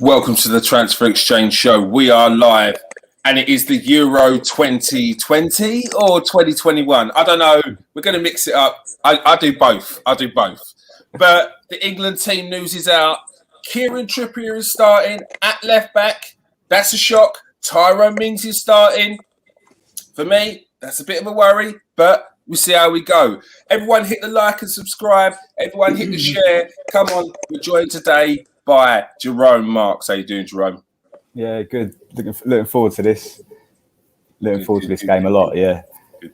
Welcome to the Transfer Exchange Show. We are live, and it is the Euro 2020 or 2021. I don't know. We're going to mix it up. I do both. But the England team news is out. Kieran Trippier is starting at left back. That's a shock. Tyrone Mings is starting. For me, that's a bit of a worry, but we'll see how we go. Everyone hit the like and subscribe. Everyone hit the share. Come on, we're joined today by Jerome Marks. How you doing, Jerome? Yeah, good. Looking forward to this. Looking forward to this game a lot, yeah.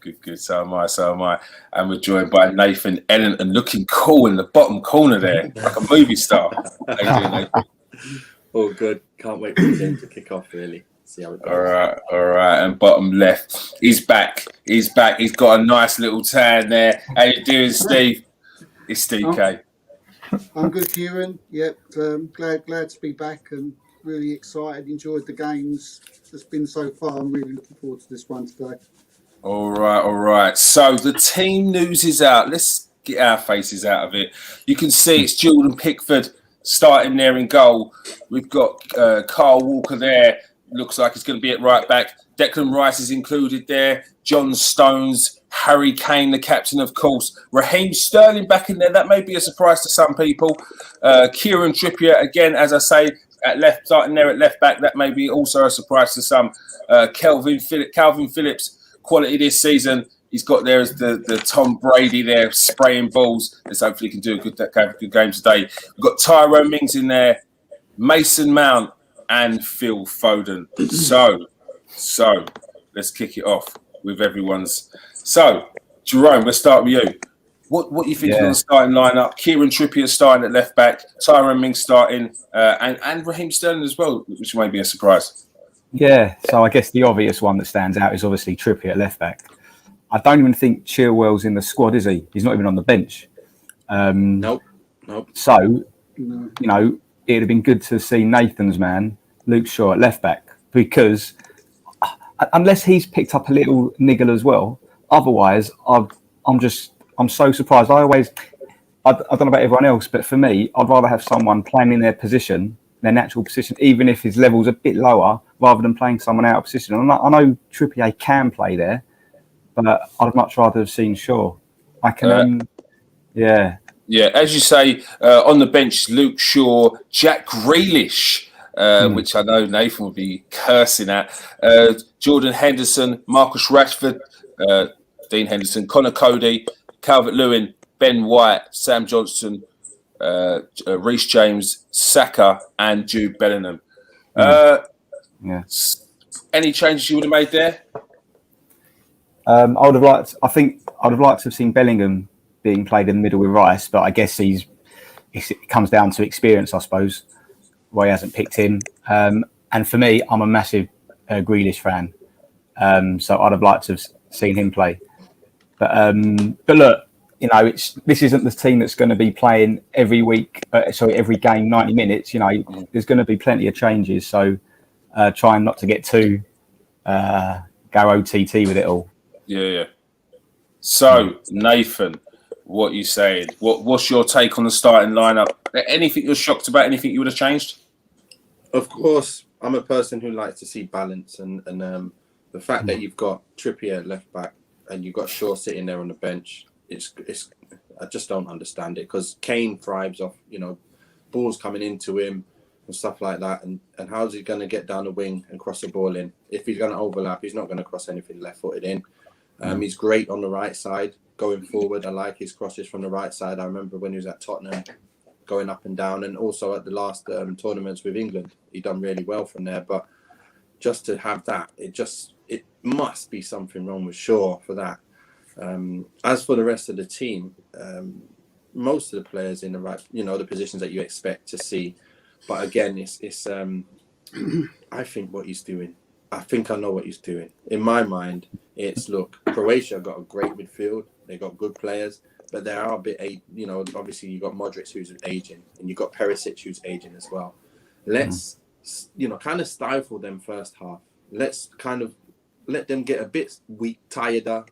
Good. So am I. And we're joined by Nathan Ellington, looking cool in the bottom corner there, like a movie star. How you doing, Nathan? All good. Can't wait for the game to kick off, really. See how it goes. All right. And bottom left, he's back. He's got a nice little tan there. How you doing, Steve? It's Steve K. I'm good, Kieran. Yep, glad to be back and really excited. Enjoyed the games that's been so far. I'm really looking forward to this one today. All right. So the team news is out. Let's get our faces out of it. You can see it's Jordan Pickford starting there in goal. We've got Carl Walker there. Looks like he's going to be at right back. Declan Rice is included there. John Stones, Harry Kane, the captain, of course. Raheem Sterling back in there. That may be a surprise to some people. Kieran Trippier, again, as I say, starting there at left back. That may be also a surprise to some. Calvin Phillips, quality this season. He's got there as the Tom Brady there, spraying balls. Let's hopefully he can do a good game today. We've got Tyrone Mings in there, Mason Mount, and Phil Foden. So let's kick it off with everyone's. So, Jerome, let's start with you. What you think of the starting lineup? Kieran Trippier starting at left back, Tyrone Mings starting, and Raheem Sterling as well, which may be a surprise. Yeah, so I guess the obvious one that stands out is obviously Trippier at left back. I don't even think Chilwell's in the squad, is he? He's not even on the bench. Nope. So, you know, it'd have been good to see Nathan's man, Luke Shaw, at left back, because unless he's picked up a little niggle as well, otherwise I'm so surprised. I don't know about everyone else, but for me, I'd rather have someone playing in their position, their natural position, even if his level's a bit lower, rather than playing someone out of position. I know Trippier can play there, but I'd much rather have seen Shaw. Yeah, as you say, on the bench, Luke Shaw, Jack Grealish, which I know Nathan would be cursing at, Jordan Henderson, Marcus Rashford, Dean Henderson, Connor Cody, Calvert-Lewin, Ben White, Sam Johnson, Reece James, Saka, and Jude Bellingham. Any changes you would have made there? I would have liked to have seen Bellingham being played in the middle with Rice, but I guess it comes down to experience, I suppose, why he hasn't picked him. And for me, I'm a massive Grealish fan, so I'd have liked to have seen him play. But look, you know, this isn't the team that's going to be playing every game 90 minutes. You know, there's going to be plenty of changes, so trying not to get too go OTT with it all. Yeah. So, Nathan, what are you saying? What's your take on the starting lineup? Anything you're shocked about? Anything you would have changed? Of course, I'm a person who likes to see balance, and the fact that you've got Trippier at left back and you've got Shaw sitting there on the bench, it's I just don't understand it, because Kane thrives off, you know, balls coming into him and stuff like that, and how's he going to get down the wing and cross the ball in? If he's going to overlap, he's not going to cross anything left-footed in. He's great on the right side going forward. I like his crosses from the right side. I remember when he was at Tottenham going up and down, and also at the last tournaments with England, he done really well from there. But just to have that, it must be something wrong with Shaw for that. As for the rest of the team, most of the players in the right, you know, the positions that you expect to see. But again, it's I think what he's doing. I think I know what he's doing. In my mind, it's, look, Croatia got a great midfield. They got good players, but they are a bit, you know, obviously you got Modric who's aging, and you got Perisic who's aging as well. Let's, you know, kind of stifle them first half. Let's kind of let them get a bit weak,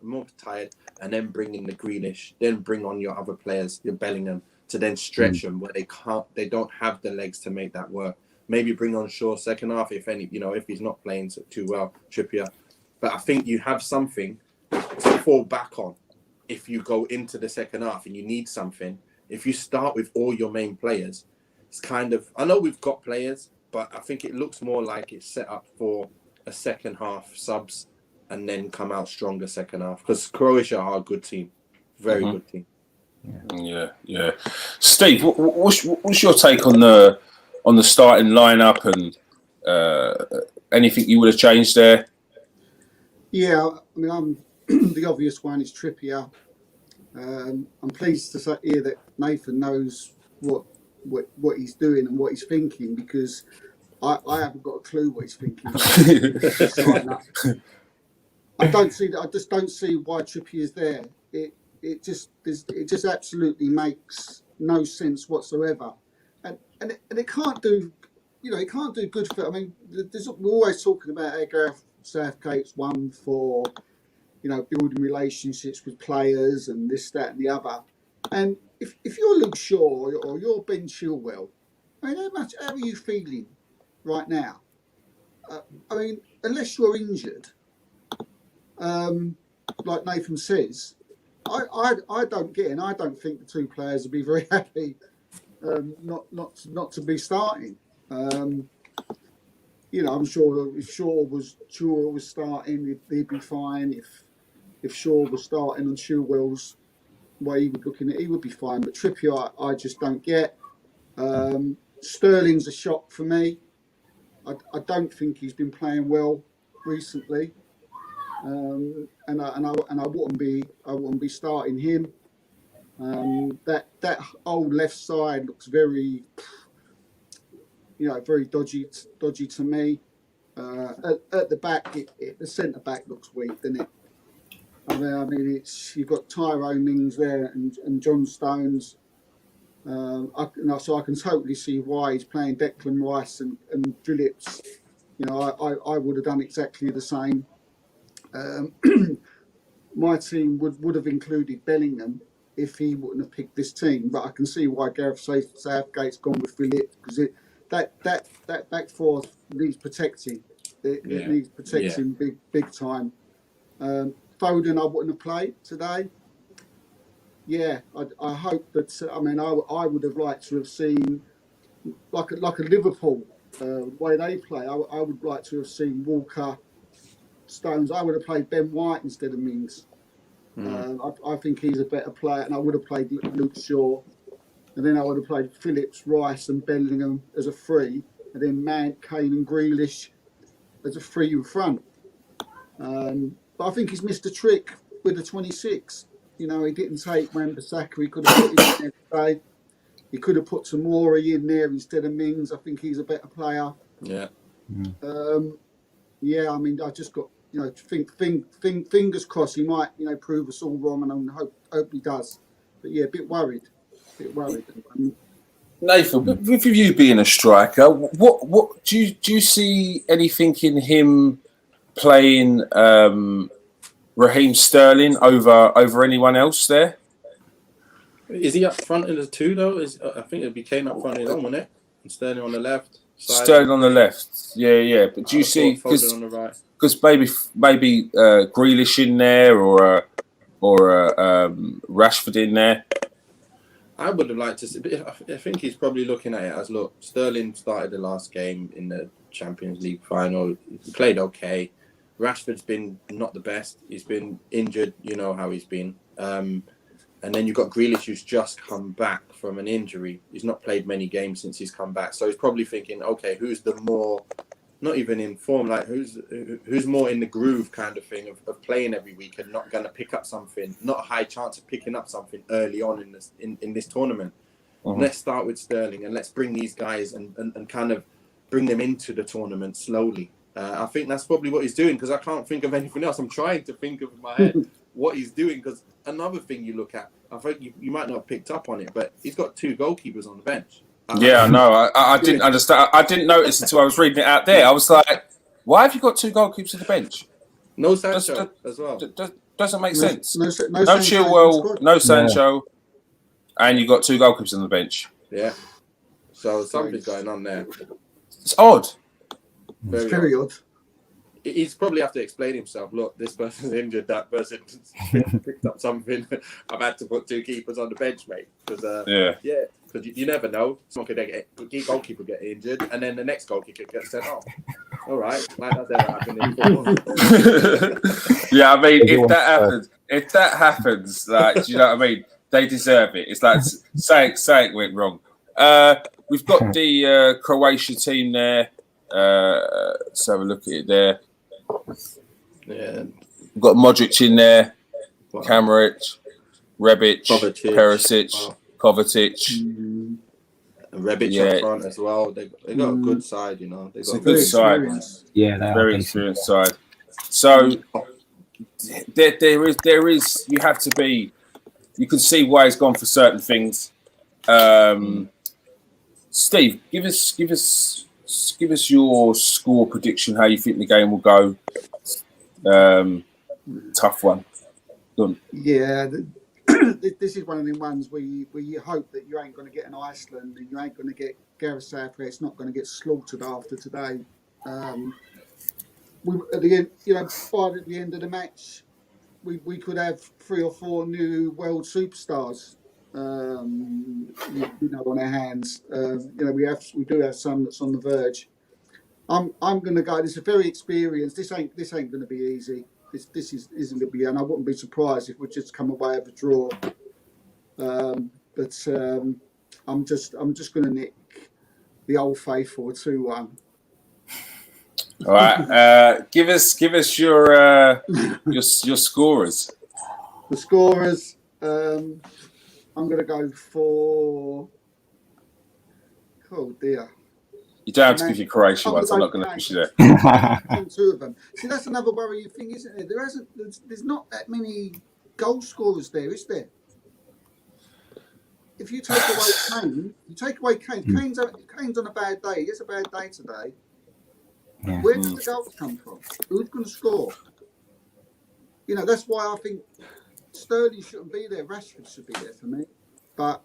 more tired, and then bring in the Grealish, then bring on your other players, your Bellingham, to then stretch them where they don't have the legs to make that work. Maybe bring on Shaw second half if he's not playing too well, Trippier. But I think you have something to fall back on if you go into the second half and you need something. If you start with all your main players, it's kind of, I know we've got players, but I think it looks more like it's set up for a second half subs and then come out stronger second half, because Croatia are a good team, very good team. Yeah. Steve, what's your take on the starting lineup and anything you would have changed there? Yeah, I mean, the obvious one is Trippier. I'm pleased to hear that Nathan knows what he's doing and what he's thinking, because I haven't got a clue what he's thinking. I just don't see why Trippier is there. It just absolutely makes no sense whatsoever, and it can't do, it can't do good for. I mean, we're always talking about how Gareth Southgate's one for, building relationships with players and this, that, and the other. And if you're Luke Shaw or you're Ben Chilwell, I mean, how are you feeling right now? I mean, unless you're injured, like Nathan says, I don't get it, and I don't think the two players would be very happy not to be starting. I'm sure if Shaw was starting, he'd be fine. If Shaw was starting on Chilwell's way he was looking at, he would be fine. But Trippier, I just don't get. Sterling's a shock for me. I don't think he's been playing well recently, and I wouldn't be starting him. That old left side looks very, very dodgy to me. At the back, the centre back looks weak, doesn't it? I mean, you've got Tyrone Mings there and John Stones. So I can totally see why he's playing Declan Rice and Phillips. I would have done exactly the same. My team would have included Bellingham if he wouldn't have picked this team, but I can see why Gareth Southgate's gone with Phillips, because that back four needs protecting. It needs protecting big time. Foden I wouldn't have played today. Yeah, I hope that. I mean, I would have liked to have seen like a Liverpool way they play. I would like to have seen Walker, Stones. I would have played Ben White instead of Mings. I think he's a better player, and I would have played Luke Shaw, and then I would have played Phillips, Rice, and Bellingham as a free, and then Mount, Kane, and Grealish as a free in front. But I think he's missed a trick with the 26. He didn't take Wan-Bissaka. He could have put him in there today. He could have put Tomori in there instead of Mings. I think he's a better player. Yeah. I mean, I just got, fingers crossed he might, prove us all wrong, and I hope he does. But yeah, a bit worried. Nathan, with you being a striker, what do you see anything in him playing Raheem Sterling over anyone else there? Is he up front in the two though? I think it'd be Kane up front in one, wouldn't it? And Sterling on the left. Sterling on the left. Yeah. But do you see Foden on the right? Because maybe Grealish in there or Rashford in there? I would have liked to see. I think he's probably looking at it as, look, Sterling started the last game in the Champions League final. He played okay. Rashford's been not the best. He's been injured. You know how he's been. And then you've got Grealish, who's just come back from an injury. He's not played many games since he's come back. So he's probably thinking, okay, who's the more, not even in form, like who's more in the groove kind of thing of playing every week and not going to pick up something, not a high chance of picking up something early on in this tournament. Let's start with Sterling and let's bring these guys and kind of bring them into the tournament slowly. I think that's probably what he's doing, because I can't think of anything else. I'm trying to think of in my head what he's doing, because another thing you look at, I think you might not have picked up on it, but he's got two goalkeepers on the bench. Yeah, I know. I didn't understand. I didn't notice until I was reading it out there. I was like, why have you got two goalkeepers on the bench? No Sancho as well. Doesn't make sense. No Chilwell, no Sancho, and you got two goalkeepers on the bench. Yeah. So something's going on there. It's odd. It's very odd. He's probably have to explain himself. Look, this person's injured. That person picked up something. I've had to put 2 keepers on the bench, mate. Because because you never know. Someone could goalkeeper get injured, and then the next goalkeeper gets sent off. All right, like that's ever happened in football. Yeah, I mean, if that happens, like, do you know what I mean? They deserve it. It's like saying went wrong. We've got the Croatia team there. Let's have a look at it there. Yeah, We've got Modric in there, Kamaric, Rebic, Kovacic. Perisic, Kovacic. Rebic up front as well. They got a good side, you know. They got a good side. Yeah, they very experienced side. So there is. You have to be. You can see why he's gone for certain things. Steve, give us your score prediction. How you think the game will go? Tough one. Done. Yeah, this is one of the ones where you hope that you ain't going to get an Iceland and you ain't going to get Gareth Southgate's not going to get slaughtered after today. At the end, by the end of the match, we could have 3 or 4 new world superstars, on our hands. We do have some that's on the verge. I'm going to go. This is very experienced. This ain't going to be easy. This isn't going to be, and I wouldn't be surprised if we just come away with a draw. But I'm just going to nick the old faithful 2-1. All right, give us your scorers. The scorers. I'm going to go for. Oh dear. You don't have to give your Croatian ones. I'm not going to push you there. 2 of them. See, that's another worrying thing, isn't it? There's not that many goal scorers there, is there? If you take away Kane, Kane's on a bad day. He has a bad day today. Yeah. Where does the goals come from? Who's going to score? That's why I think Sterling shouldn't be there. Rashford should be there for me. But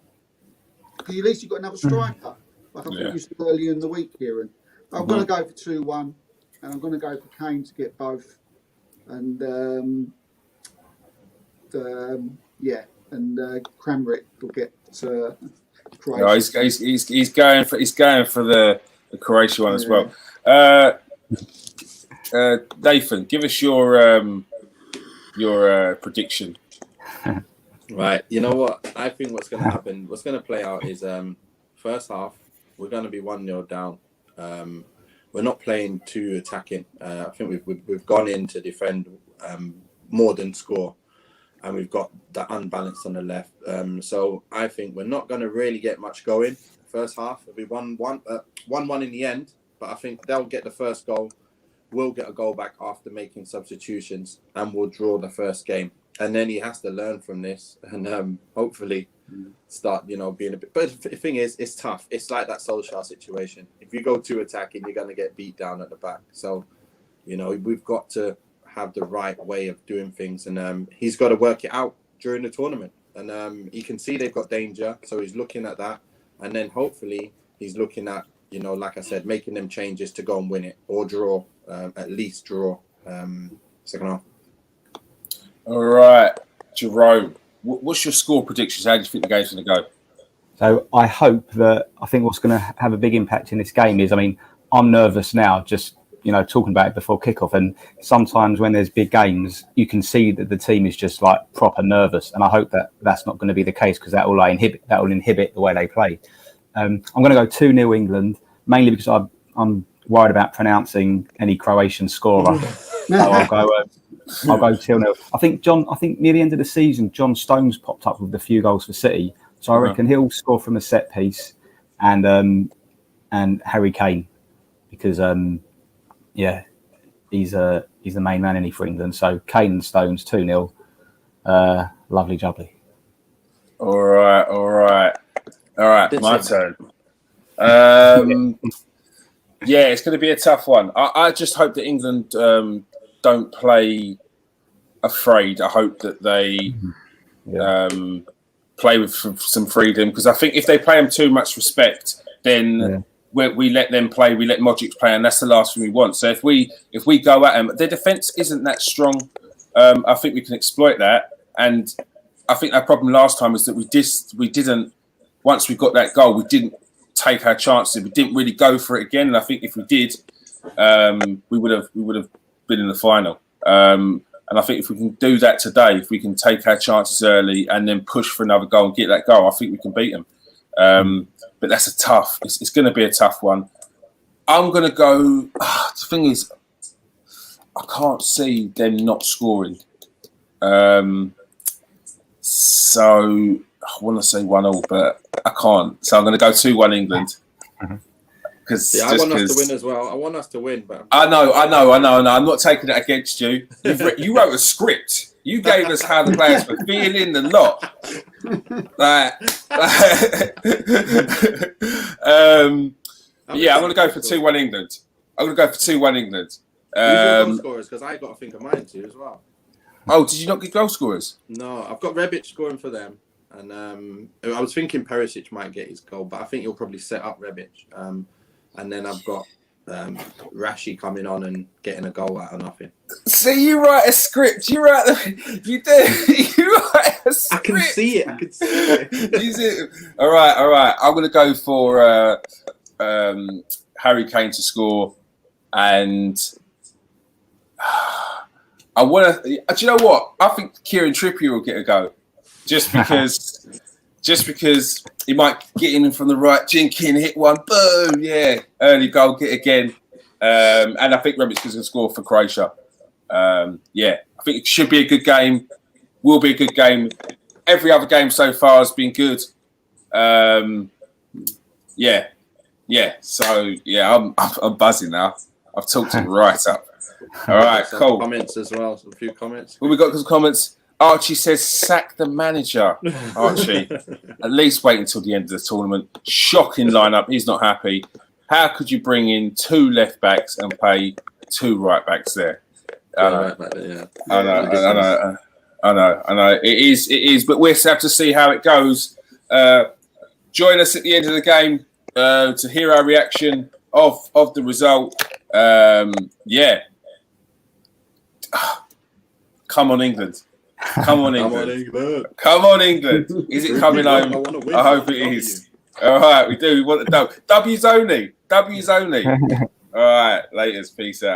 at least you've got another striker. Like I think you said earlier in the week, Kieran. I'm going to go for 2-1, and I'm going to go for Kane to get both. And Kramaric will get Croatia. No, he's going for the Croatia one as well. Nathan, give us your prediction. Right, you know what? I think what's going to happen, what's going to play out is first half, we're going to be 1-0 down. We're not playing too attacking. I think we've gone in to defend more than score, and we've got that unbalanced on the left. So I think we're not going to really get much going. First half, it'll be 1-1 in the end. But I think they'll get the first goal. We'll get a goal back after making substitutions, and we'll draw the first game. And then he has to learn from this, and hopefully start, being a bit. But the thing is, it's tough. It's like that Solskjaer situation. If you go too attacking, you're going to get beat down at the back. So, we've got to have the right way of doing things, and he's got to work it out during the tournament. And he can see they've got danger, so he's looking at that, and then hopefully he's looking at, like I said, making them changes to go and win it or draw, at least draw second half. All right, Jerome, what's your score predictions? How do you think the game's going to go? So I think what's going to have a big impact in this game is, I'm nervous now, just, talking about it before kickoff. And sometimes when there's big games, you can see that the team is just like proper nervous. And I hope that that's not going to be the case, because that will inhibit the way they play. I'm going to go 2-0 England, mainly because I'm worried about pronouncing any Croatian scorer. So I'll go 2-0. I think near the end of the season, John Stones popped up with a few goals for City. So I reckon he'll score from a set piece, and Harry Kane, because he's the main man in for England. So Kane and Stones 2-0. Lovely jubbly. All right. My turn. It's going to be a tough one. I just hope that England don't play afraid. I hope that they play with some freedom, because I think if they play them too much respect, then we let them play, we let Modric play, and that's the last thing we want. So if we go at them, their defense isn't that strong. I think we can exploit that, and I think our problem last time was that we didn't. Once we got that goal, we didn't take our chances. We didn't really go for it again. And I think if we did, we would have been in the final. And I think if we can do that today, if we can take our chances early and then push for another goal and get that goal, I think we can beat them. But that's it's going to be a tough one. I'm going to go. The thing is, I can't see them not scoring. So I want to say 1-1, but I can't. So I'm going to go 2-1 England. Yeah, I want us to win as well. I want us to win, but I know. I'm not taking it against you. You wrote a script. You gave us how the players were feeling, the lot. Yeah, I'm going to go for 2-1 England. I'm going to go for 2-1 England. Who's your goal scorers? Because I got to think of mine too as well. Oh, did you not get goal scorers? No, I've got Rebic scoring for them. And I was thinking Perisic might get his goal, but I think he'll probably set up Rebic. And then I've got Rashi coming on and getting a goal out of nothing. So you write a script. You write you do. You write a script. I can see it. Use it. All right. I'm going to go for Harry Kane to score, and I want to. Do you know what? I think Kieran Trippier will get a go, just because he might get in from the right, jinky and hit one, boom, yeah, early goal, get again, and I think Rebic's going to score for Croatia. Yeah, I think it should be a good game. Will be a good game. Every other game so far has been good. Yeah. So yeah, I'm buzzing now. I've talked it right up. All right, cool. Comments as well. Some few comments. Well, we got some comments. Archie says, sack the manager. Archie, at least wait until the end of the tournament. Shocking lineup. He's not happy. How could you bring in 2 left backs and play 2 right backs there? I know. It is. But we'll have to see how it goes. Join us at the end of the game to hear our reaction of the result. Yeah. Come on, England. Come on, England. Come on, England. Is it coming home? I hope it is. All right, we do. We want the W's only. All right, laters. Peace out.